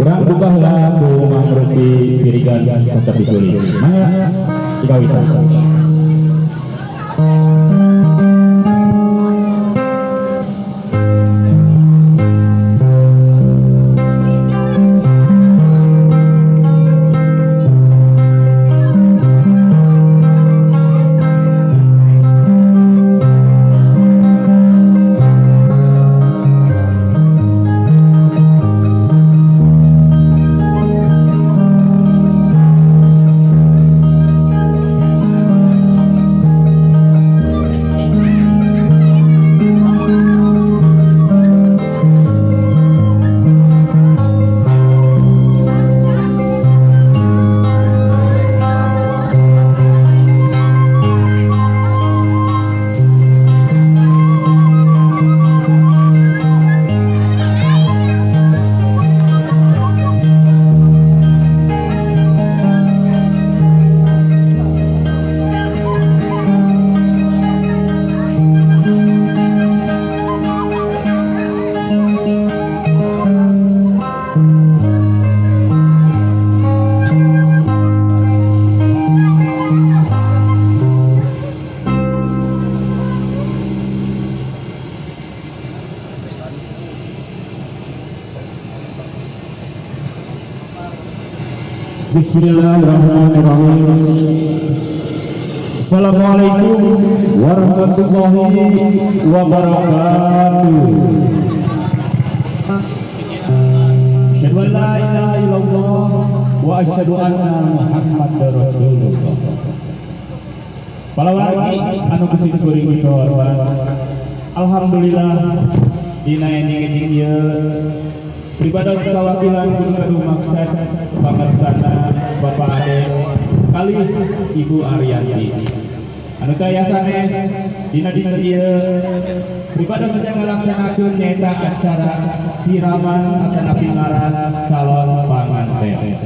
Urang buka lah ku mangrupi pirigan kocok disuli. Mangga dikawita. Bismillahirrahmanirrahim. Assalamualaikum warahmatullahi wabarakatuh. Asyhadu an la ilaha illallah wa asyhadu anna Muhammadar Rasulullah. Palawari anu kesih kuring kita alhamdulillah dina ending ieu pribadi kawakilan kudu maksud pangarsana Bapak Ade kali Ibu Ariyanti anu taya sanes dina ieu pribadi sedang ngalaksanakeun nyaeta acara siraman akan ngaras calon panganten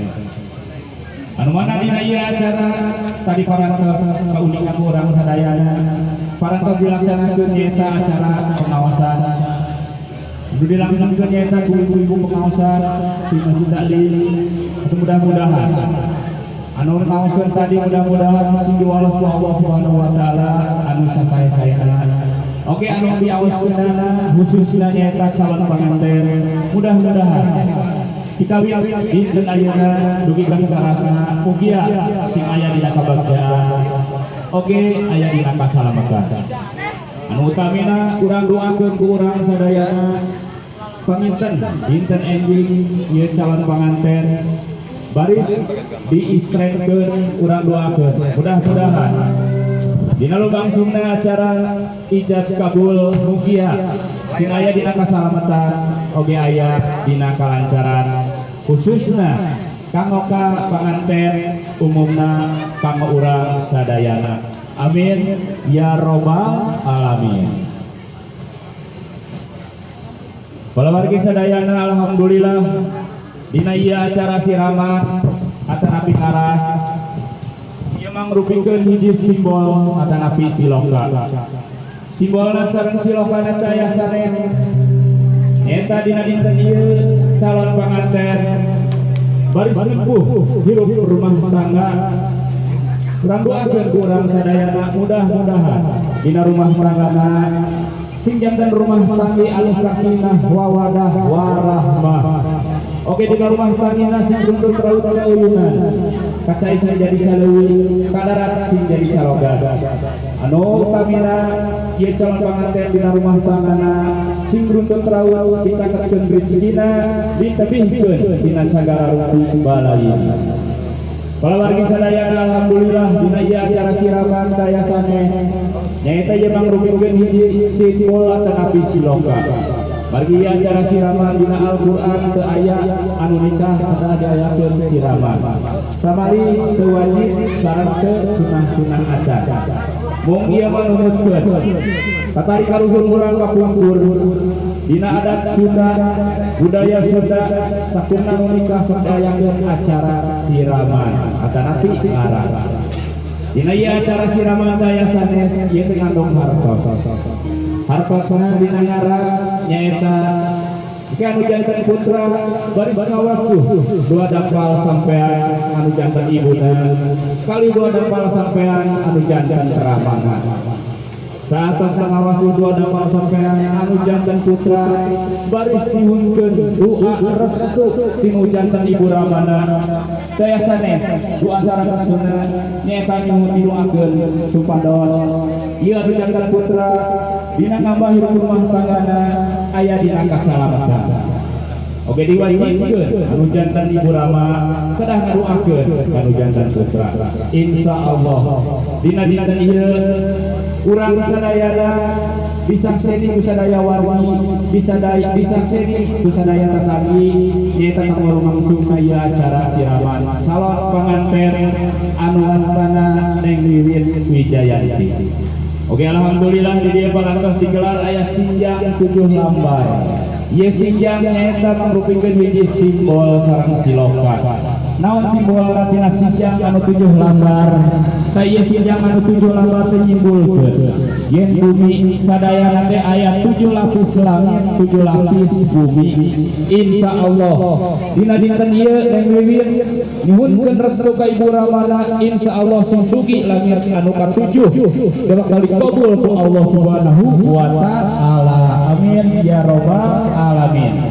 anu mana dina ieu acara tadi parantos kaunikan urang sadayana parantos dilaksanakeun nyaeta acara pengawasan sudah dilaksanakan nyata ibu-ibu pengawasan di Masjid Taklim. Mudah-mudahan anu ngaoskeun tadi mudah-mudahan sing diwales ku Allah Subhanahu wa taala anu sasae-saena. Oke anu diaoskeunna khususna nyata calon panganten mudah-mudahan dikawin dinten ayeuna dugi ka sakarasna mugia sing aya dina kabagjaan. Oke aya dina kasalamatan. Anu utamina urang doakeun ku urang sadayana panginten dinten ending ieu calon panganten baris diistrenkeun urang doakeun mudah-mudahan dina lumangsungna acara ijab kabul mugia sing aya dina kasalamatan oge aya dina kalancaran khususna kanggo ka panganten umumna kanggo urang sadayana. Amin ya robbal alamin. Para wargi sadayana alhamdulillah dina ieu acara siraman atanapi ngaras ieu mangrupikeun hiji simbol atanapi siloka. Simbolna sareng silokana taya sanes eta dina dinten ieu calon panganten baris nempuh hirup rumah tangga. Urang doakeun ku urang sadayana mudah-mudahan dina rumah tanggana sing jantan rumah tangga alus sakinah wawadah warahmah. Oke dina rumah tangga sing runtut raut saeuyeunan kaca isa jadi saleuwih kadarat sing jadi salogat. Anu tamina ieu calon panganten dina rumah tanggana sing runtut raut dicakekeun rezekina ditebihkeun dina sagara rumpun balaina. Para wargi sadayana alhamdulillah dina ieu acara siraman daya sanes nyaeta ieu mangrupikeun hiji simbol atanapi siloka. Margi ieu acara siraman dina Al-Qur'an teu aya anu nikah kada diayakeun siraman. Samari teu wajib sareng teu sunah-sunah acara. Mung ieu mah nunutkeun tatari karuhun urang kapungkur dina adat Sunda budaya Sunda sakumna nu nikah sok diayakeun acara siraman atanapi ngaras. Dina ieu acara siraman daya sanes ieu mengandung hartos. Hartosna dina ngaras nyaeta anu jantan putra baris ngawasuh dua dapal sampean anu jantan ibuna kali dua dapal sampean anu jantan teramangan saatas ngawasuh dua dapal sampean anu jantan putra baris nyuhunkeun doa restu tinu jantan ibu Ramana daya sanes doa sarakasuna nyaeta nyuhun didoakeun supados ieu anu jantan putra dina ngambahir rumah tanggana aya dina kasalamatan. Oke diwajibkeun anu jantan ibu Rama kedah ngadoakeun anu jantan putra. Insyaallah dina dinten ieu urang sadayana bisakseni ku sadaya wargi bisakseni ku sadaya tetanggi nyaeta ngurung aya acara siraman calon panganten anu astana Neng Wiwin Wijayanti. Oke, alhamdulillah di dia parantos digelar aya sinjang 7 lambar. Ieu sinjang nyaeta mangrupikeun hiji simbol sareng siloka. Naon simbol tina sinjang anu 7 lambar? Ka ieu sinjang anu 7 lambar teh nyimpulkeun yen bumi sadayana teh aya 7 lapis langit, 7 lapis bumi. Insyaallah dina dinten ieu Neng Wiwin nyuhunkeun restu ka Ibu Ramana insyaallah sing dugi langit anu ka-7 bakal dikabul ku Allah Subhanahu wa taala. Amin ya rabbal alamin.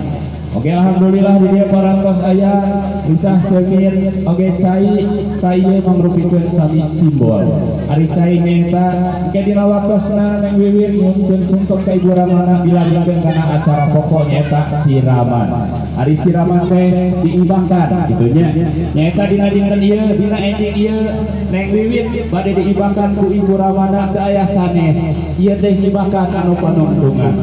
Oke, alhamdulillah di dia parantos aya bisa sengir oke cai mangrupikeun sami simbol. Ari cai nyaeta ke dina waktosna Neng Wiwin nyuhunkeun sungkem ka Ibu Ramana dilanjutkeun kana acara pokok nyaeta siraman. Ari siraman teh diibangkan kitu nya. Nyaeta dina dinten ieu dina ending ieu Neng Wiwin bade diibangkan ku Ibu Ramana teh aya sanes. Ieu teh dibangkan anu panungtungan.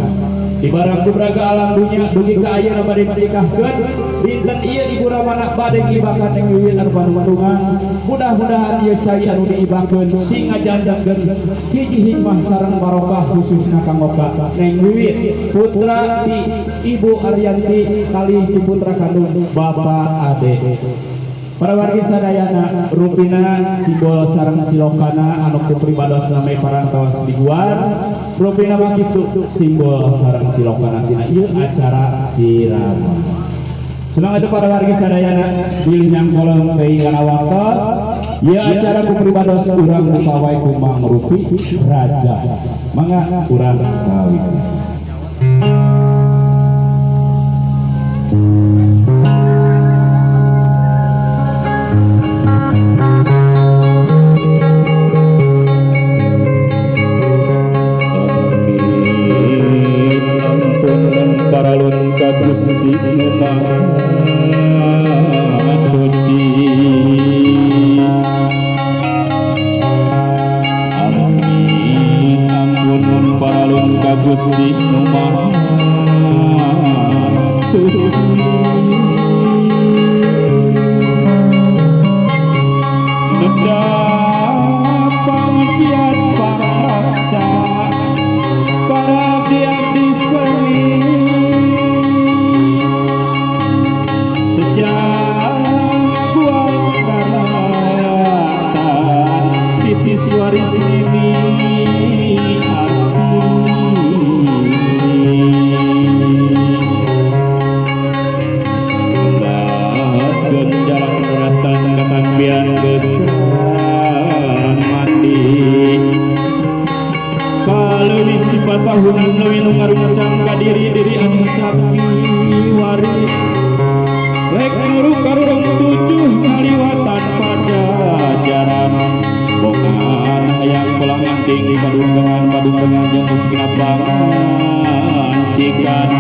Di barang kubraga alam dunia dugi ka ayeuna bade menikahkeun dinten ieu Ibu Ramana bade ngibangkan Neng Wiwin anu panuntungan. Mudah-mudahan ieu cai anu diibangkeun sing ngajandangkeun hiji hikmah sareng barokah khususna kanggo ka Neng Wiwin putra di Ibu Aryanti kali di putra kandung Bapak Ade. Para wargi sadayana rupina simbol sareng silokana anu kupribados name parantos diguar rupina mah kitu simbol sareng silokana tina ieu acara siraman. Senang itu para wargi sadayana bilih nyangkolong teuing kana waktos ieu acara kupribados urang dipawai ku Mang Rupi Raja. Mangga urang kawin. Gusti Maha Suci amin ampun paralun ka Gusti Maha Suci nedap pangujian pangraksa para abdi seni waris ini arti lakeun jalan ratan katampian besar mandi kaleuwih sifat tahunan leuwih nu ngaruncang ka diri anu sakti wari rek nguruk karurung 7 kaliwatan pajajaran bongan hayang kolang anting di padungan jeung musik lapangan cikan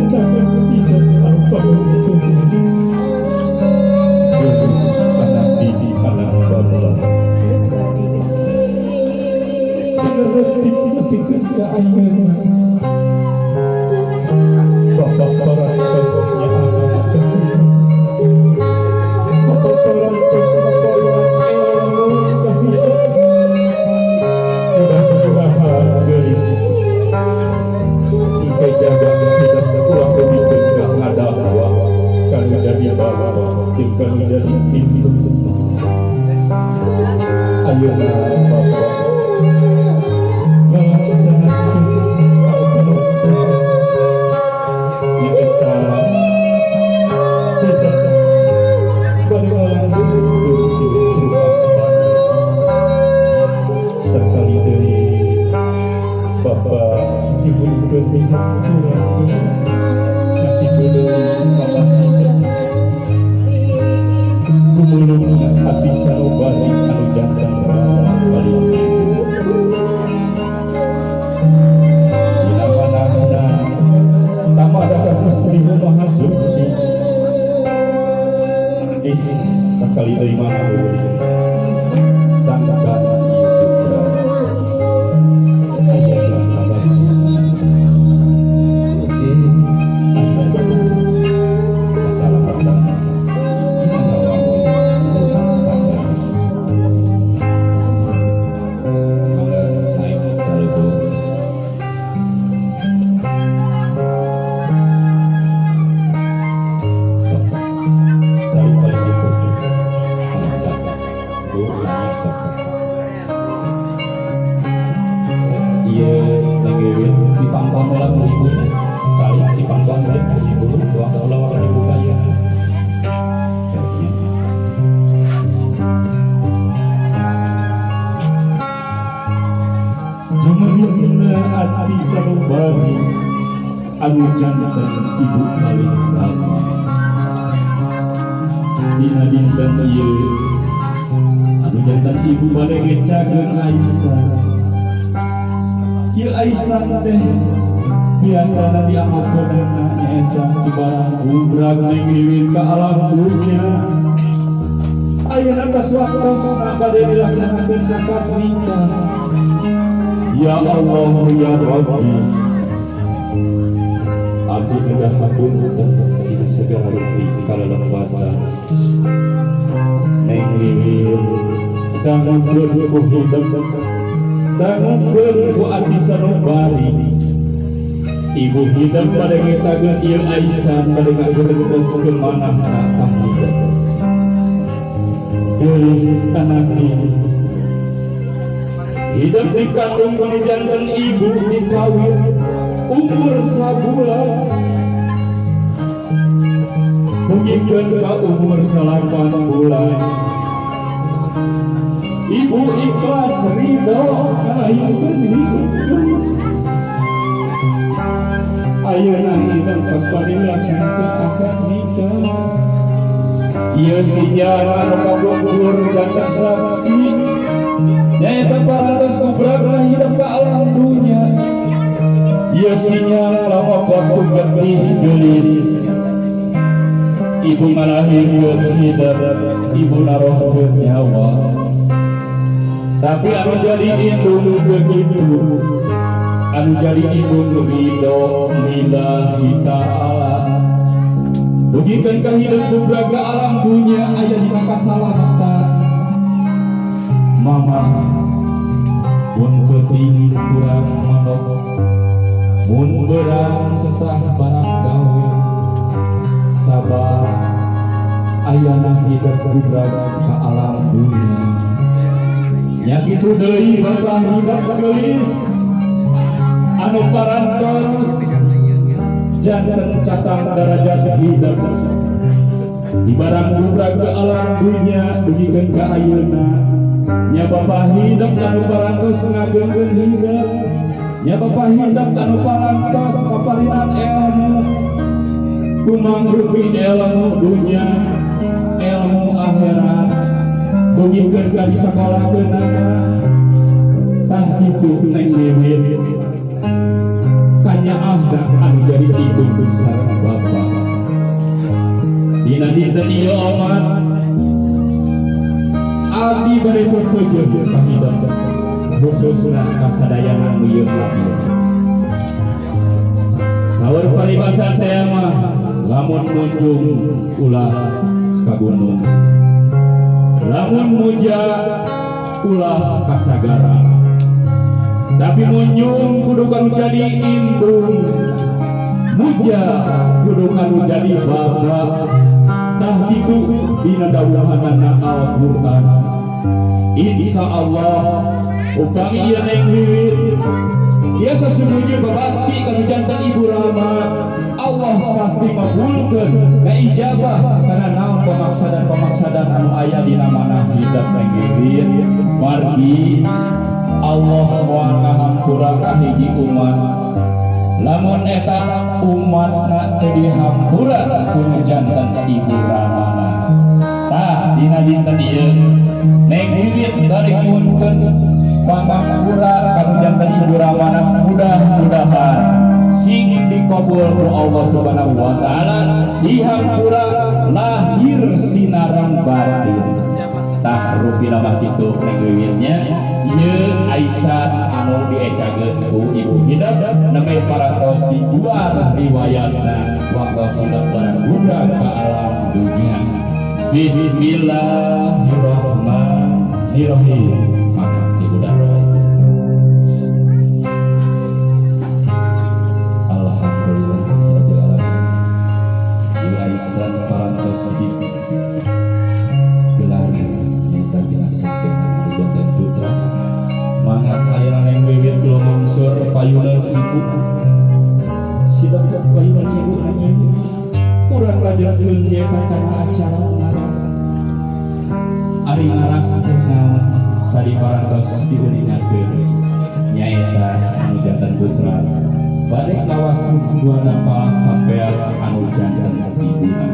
cacat tidak apa gelis anak didi anak bapak detik ke ayeuna bapak parantosnya anak bapak parantos ngaparian ilmu kahidupan mudah-mudahan gelis ike jaga hidup ulah pemikir gak ada bahwa kan menjadi bapak kan menjadi ibu ayeuna bapak melaksanakan penuh kita tidak pada langsung sekali dari bapak ibu berpihak nanti dulu bapak kumulung hati sanubari anu jantan paling Tama datang muslim maha suci sekali dari mana sangkan putra ayah abaji ayah kesalamatan ati sanubari anu jantan ibu paling lama dina dinten ieu anu jantan ibu bade ngecageun Aisyah ieu Aisyah teh biasana dianggokeunna nyaeta ibarat bubrag ngiwin ka alam dunya ayeuna tos waktosna bade dilaksanakeun akad nikah. Ya Allah ya Rabbi abdi minta hapunten jika segala rupi kalelembatan neng liwir dangukeun ku hidup dangukeun ku ati sanubari ibu hidup pada ngecageun ieu Aisyah pada ngageurenteskeun manahna ka hidup gelis anak hidup dikandung ku jantan ibu dikawin umur sabulan mungkin ka umur 8 bulan ibu ikhlas ridho ngalahireun hidup geus ayeuna hidup pas bade laksanakeun akad nikah ieu sinyal anu kabungkur ganda saksi nyaeta parantos kubragna hidup ka alam dunya ieu sinyal lamokot ku getih geulis ibu ngalahirkeun hidup ibu narohkeun nyawa tapi anu jadi indung begitu anu jadi indung ridho lillahi ta'ala dugikeun ka hidup kubrag ka alam dunya aya dina kasalamatan mama mun peuting kurang mondok mun beurang sesah barang gawe sabar ayana hidup kubrag ka alam dunya nya kitu deui bapak hidup geulis anu parantos janten catang darajat hidup di barang kubrag ka alam dunya dugikeun ka ayeuna nya bapak hidup anu parantos ngageungkeun hidup nya bapak hidup anu parantos paparinan ilmu kumangrupi ilmu dunya ilmu akhirat dugikeun ka di sakolahkeunana tah kitu neng wiwit ahda anu jadi ibu sareng bapak. Dina dinten ieu omat abdi bade tutujeun ka hidup khususna kasadayana nu ieu abdi. Saur paribasan teh mah lamun munjung ulah ka gunung, lamun muja ulah ka sagara, tapi munjung kudu kanu jadi indung, muja kudu kanu jadi baba. Tah kitu dina dawuhanna Al-Qur'an. Insyaallah upami ieu neng wiwit biasa sumuju babakti kanu jantan Ibu Rama, Allah pasti mabulkeun kaijabah karena naon pemaksadan anu aya dina manah hidup neng wiwit. Margi Allah moal ngahampura ka hiji umat, lamun eta umatna teu dihampura ku jantan Ibu Ramana. Tah dina dinten ieu neng wiwit bade nyuwunkeun pangapura kanu jantan Ibu Ramana, mudah-mudahan sing dikabul ku Allah Subhanahu wa taala, dihampura lahir sinarang batin. Tah rupina mah kitu neng wiwitnya ieu Aisyah anu diecageun ku ibu hidup nembe parantos di luar riwayatna waktu sudah barang budak ke alam dunia. Bismillahirrahmanirrahim. Maka ibu dan alhamdulillah rabbil alamin. Ibu Aisyah parantos di gelar nyata jenazah dengan dan putra mangkat lahiran yang wiwit kula mungsur payunan ibu sidang payunan ibu nanya kurang rajakeun nyata kana acara ngaras ari ngaras teh naon tadi parantos diuningakeun nyaeta anu jantan putra bade kawasuh dua napa sampean anu jantan ibuna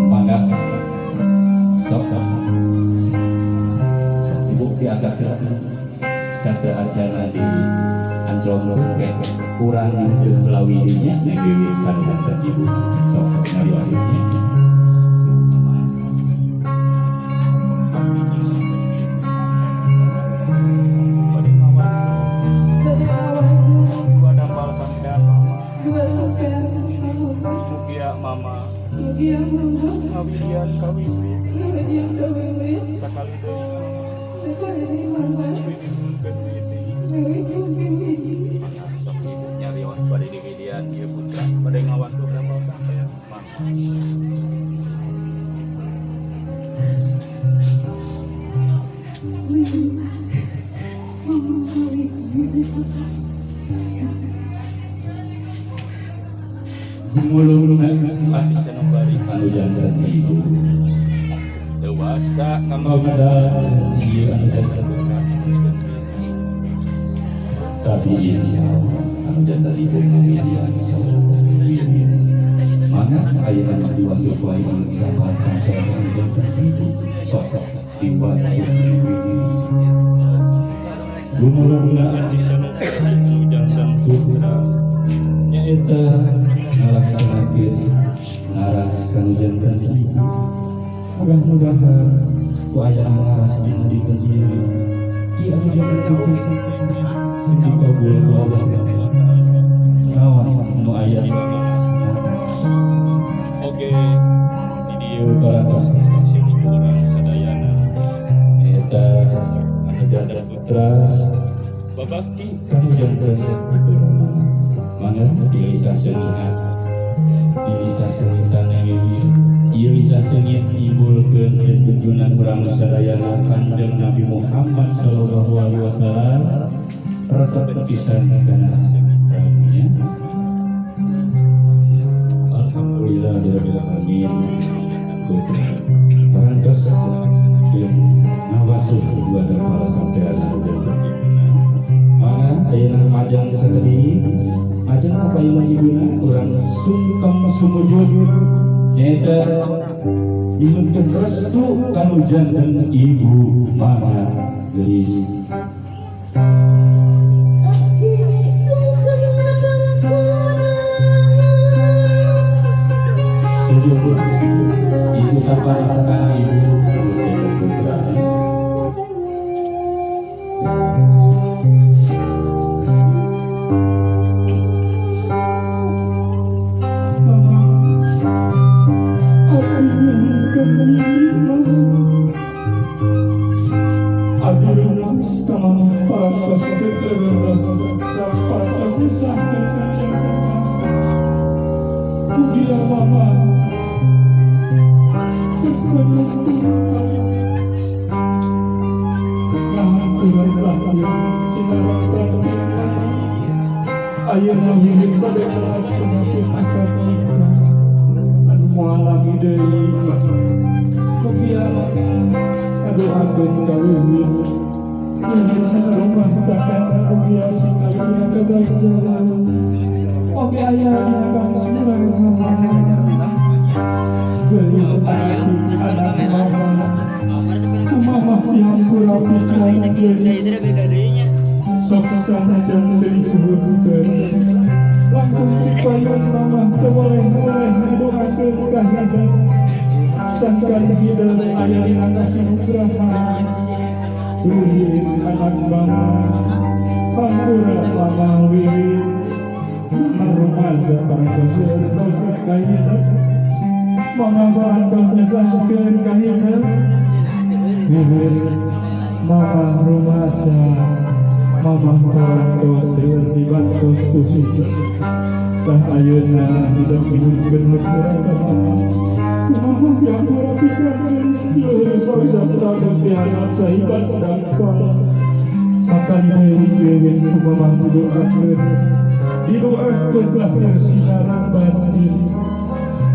mangga sok ibu diangkat satu acara di Ancol kek kurang melalui dirinya neng wiwit kanu jantan ibu sok ngari wasitnya. Anu jantan ibu dewasa kamudan ieu anu jantan tapi insyaallah anu jantan ibu mulia insyaallah mana ayeuna mah diwasuh wae sampai anu jantan ibu sok diwasuh mudah-mudahan disampaikan jantan putra nyaeta ngalaksanakeun ngaras kanu jantan ibu. Mudah-mudahan wayang ngaras dina dinten ieu ieu anu jantan ibu sing dikabul ku Allah naon nu aya oge di dieu parantos sing urang sadayana eta anu jantan putra babakti kanu jantan ibu mangga diisa seungat diisa seungitan ieu bisa seungit nimbulkeun junjunan urang sadayana Kanjeng Nabi Muhammad sallallahu alaihi wasallam resep pisan kana sakitannya. Alhamdulillah rabbil alamin. Parantos yang ngawasuh kepada para sampeyan mana ayeuna majang sagede majang kapayunan ibuna urang sungkem sumujud nyaeta dihunkeun restu kanu janten ibu mana geus parantos saparantos sampai Kudia mama kesentuh ngahaturun pelatihan sinaran pelatihan ayeuna wiwit bade ngalaksanakeun akad nikah anu moalangi deui kudia mama ngadoakeun ka wiwit rumah tangga kudia singayuna kagajalan oke ayah dinakan surang gelis hati anak mama yang kurang bisa gelis sok sanajan gelis suhurkeun langkung dipayun mama tewoleh-woleh ngadoakeun kahidupan sangkan hidup ayah dinakan sinugraha Wiwit anak mama hampura mama wiwit marumaza parantos dosa kahidup mama parantos nesakeun kahidup wiwit mama rumaza mama parantos dibantos ku hidup tah ayeuna hidup nyuhkeun hampura ka mama mama yang pura pisan geus deueur sosa praga tiarap sahiba sedangkan sakali deui wiwit ku mama didoakeun didoakeun lahir sinaran batin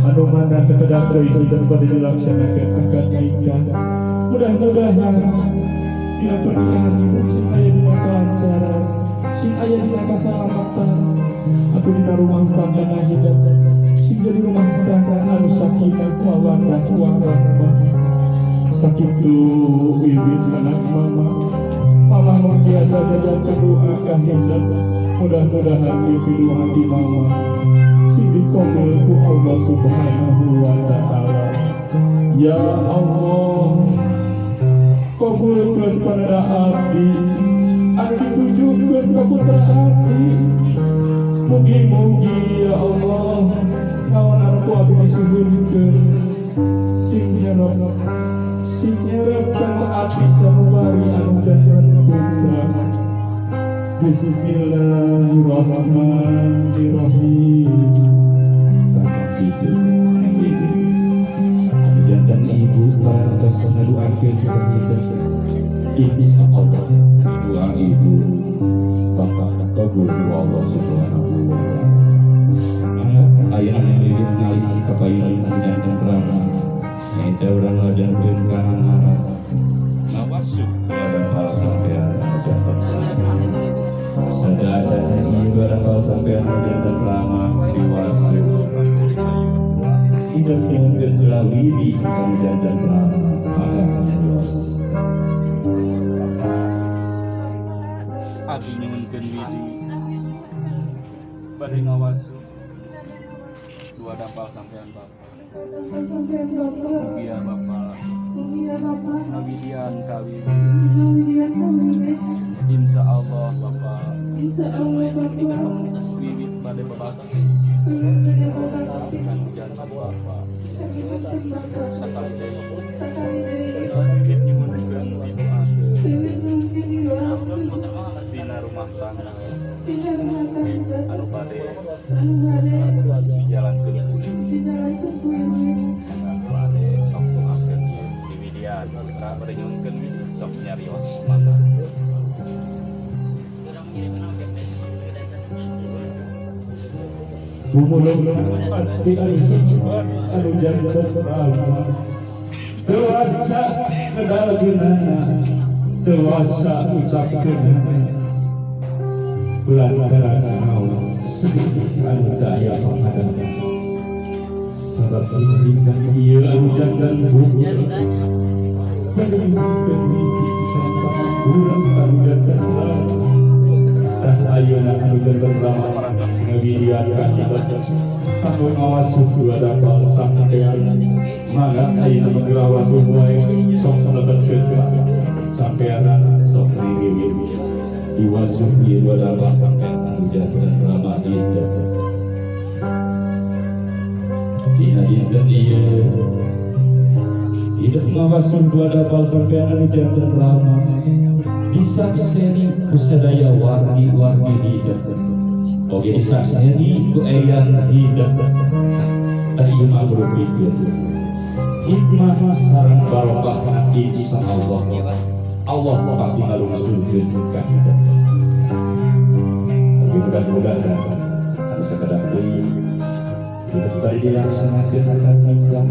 anu mana sakedak deui hidup bade dilaksanakeun akad nikah mudah-mudahan dina pernikahan ibu sing aya dina kalancaran sing aya dina kasalamatan atuh dina rumah tangga hidup sing jadi rumah tangga anu sakinah mawaddah warahmah sakitu wiwit anak mama mama biasa jaga doa kahidup mudah-mudahan wiwit hati mama sing dikabul ku Allah subhanahu wa ta'ala ya Allah kabulkeun panada abdi anu ditujukeun ka putra abdi mugi-mugi ya Allah naon anu ku abdi disuhurkeun sing nyerep kana abdi sabari anu dasar putra Bismillahirrahmanirrahim itu anu jantan ibu parantos ngaduakeun ka kita insya Allah doa ibu bakal kabul ku Allah subhanahu wa ta'ala ayat yang ngalih kapayun jantan rama nyaita urang ngajankeun ka aras ngawasuh kepada para sampean jantan rama saja ini barang kalau sampean jantan rama diwasuh hidup yang geulawi di jantan rama maka diwasuh abdi nyuhunkeun widi bade ngawasuh dua dapal sampean bapak mugia bapak ngawidian kawi insya Allah bapak wiwit bade babakti kan jantan bapak sakali deui wiwit nyuhunkeun dina rumah tangga anu bade dijalankeun bade sok tumakeun di widian putra bade nyuhunkeun sok nyarios mangga Bumulung ati anu jantan rama dewasa ngedalkeunana dewasa ucapkeunana lantaran naon sedih anu daya pangadan sabab dinding ieu anu jantan bumul panggeukeun mimpi sampai urang anu jantan rama tah ayeuna anu jantan rama parantos ngawidian kahidup kanggo ngawasuh dua dapal sampean mangga ayeuna ngawasuh wae sok lebetkeun sampean sok riweuh diwasuh ieu dua dapal sampean anu jantan rama dinten dina dinten ieu hidup ngawasuh dua dapal sampean anu jantan rama disakseni ku sadaya wargi-wargi hidup oge disakseni ku eyang hidup ieu mah berpikir hikmah sareng barokah insyaallah Allah pasti ngalungsurkeun ka hidup mudah-mudahan anu sakadang deui hidup tadi dilaksanakeun akan hikmah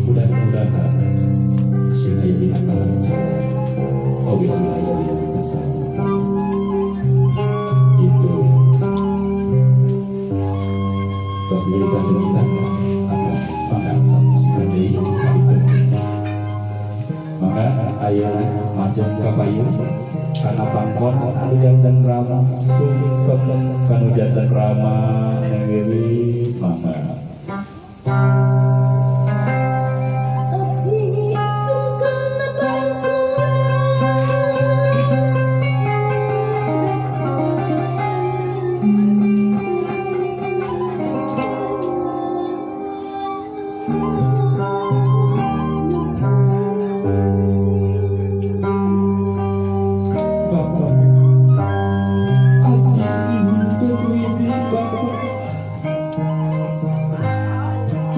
mudah-mudahan sing aya dina kalancan oge sing aya dina kesan itu tos bisa seminta atas makan satu sekali maka aya majeng kapayun karena pangkon anu janten rama sungkem kanu janten rama negewi maka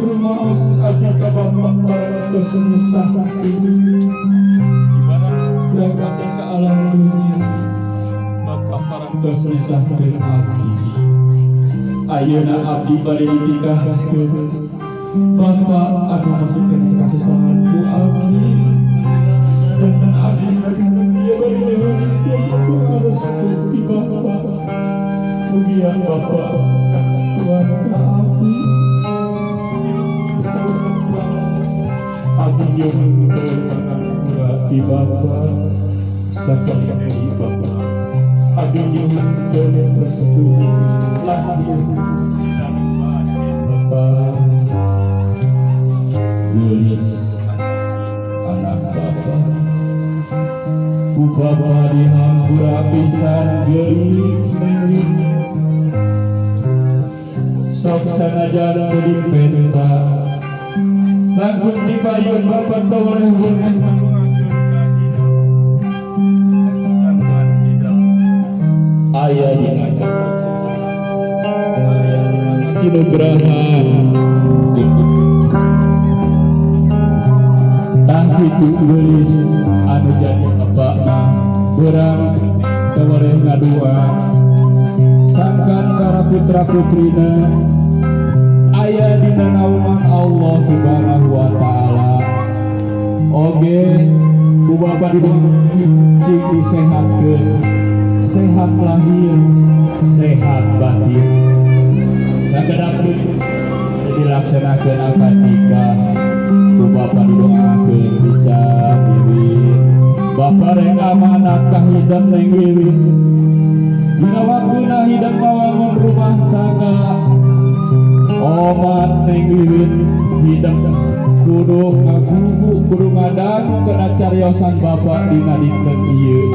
rumaos abdi ka Bapa parantos nyesah berangkat ke alam dunia Bapa parantos nyesahkeun abdi ayeuna abdi bade ditingkahkeun Bapa anu masih keneh kasesahan ku abdi dengan abdi dia bade ku harus ti Bapa mugia Bapa Tuhan ka abdi abdi yung berhati Bapa sakali Bapa abdi yung bersetu lahir Bapa gelis anak Bapa ku Bapa dihampura pisan gelis neng sok sanajan di penta langkung dipayun Bapa toleh aya dina sinugraha tah itu gelis anu jadi Bapa urang teu ngadua sangkan para putra putrina aya dina naungan Allah Subhanahu wa taala oge ku Bapa sing disehatkeun sehat lahir sehat batin sakedap dilaksanakeun akad nikah ku Bapa didoakeun bisa wiwit Bapa rek amanat ka hidup neng wiwit dina waktuna hidup ngawangun rumah tangga omat neng wiwit hidup kudu ngagugu kudu ngadangu kena cariosan Bapa dina dinten ieu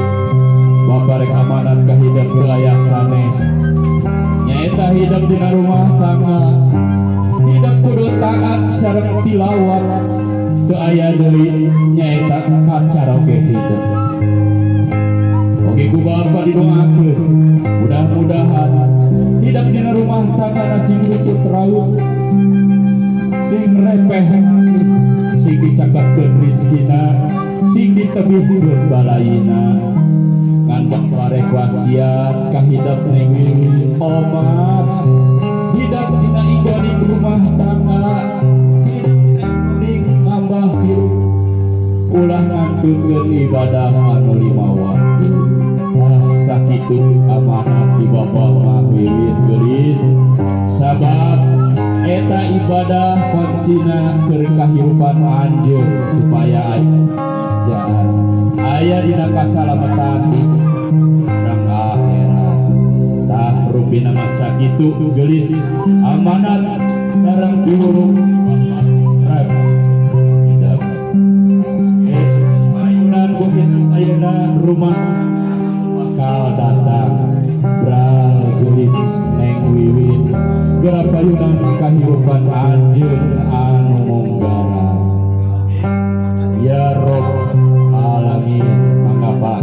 Bapa rek amanat ka hidup raya sanes nyaeta hidup dina rumah tangga hidup kudu taat sareng tilawat teu aya deui nyaeta kacaraoge hidup oge ku Bapa didoakeun mudah-mudahan hidup dina rumah tangga sing luput raut sing repeh sing dicakapkeun rezekina sing ditebihkeun balaina ngan Bapa rek wasiat ka hidup neng wiwit omat hidup dina ibadah rumah tangga ning ngambah hirup ulah ngantungkeun ibadah anu 5 waktu sakitu amanat di Bapa mah wiwit geulis sabab eta ibadah kuncina keur kahirupan anjeun supaya aya dina kasalamatan urang akhirat tah rupina mah sakitu geulis amanat sareng diurung ayunan bukit ayunan rumah bakal datang bral geulis neng wiwit gerak payunan kahirupan anjeun anu monggara ya Rob alamin mangapa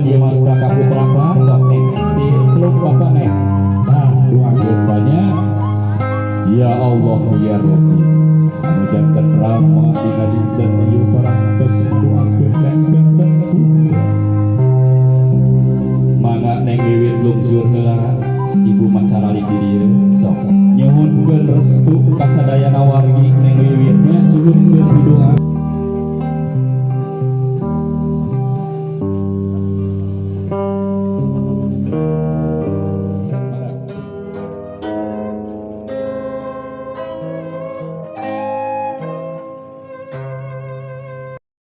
ieu mas kaputrakan sok neng di peluk bapak neng. Nah, doakeun banyak. Ya Allah ya Rabbi, anu janten rama dina dinten ieu parantos doakeun neng janten putra. Mangga neng wiwit lungsur heula ibu mancaralik di dieu sok nyuhunkeun restu kasadayana wargi neng wiwitnya suhunkeun doa.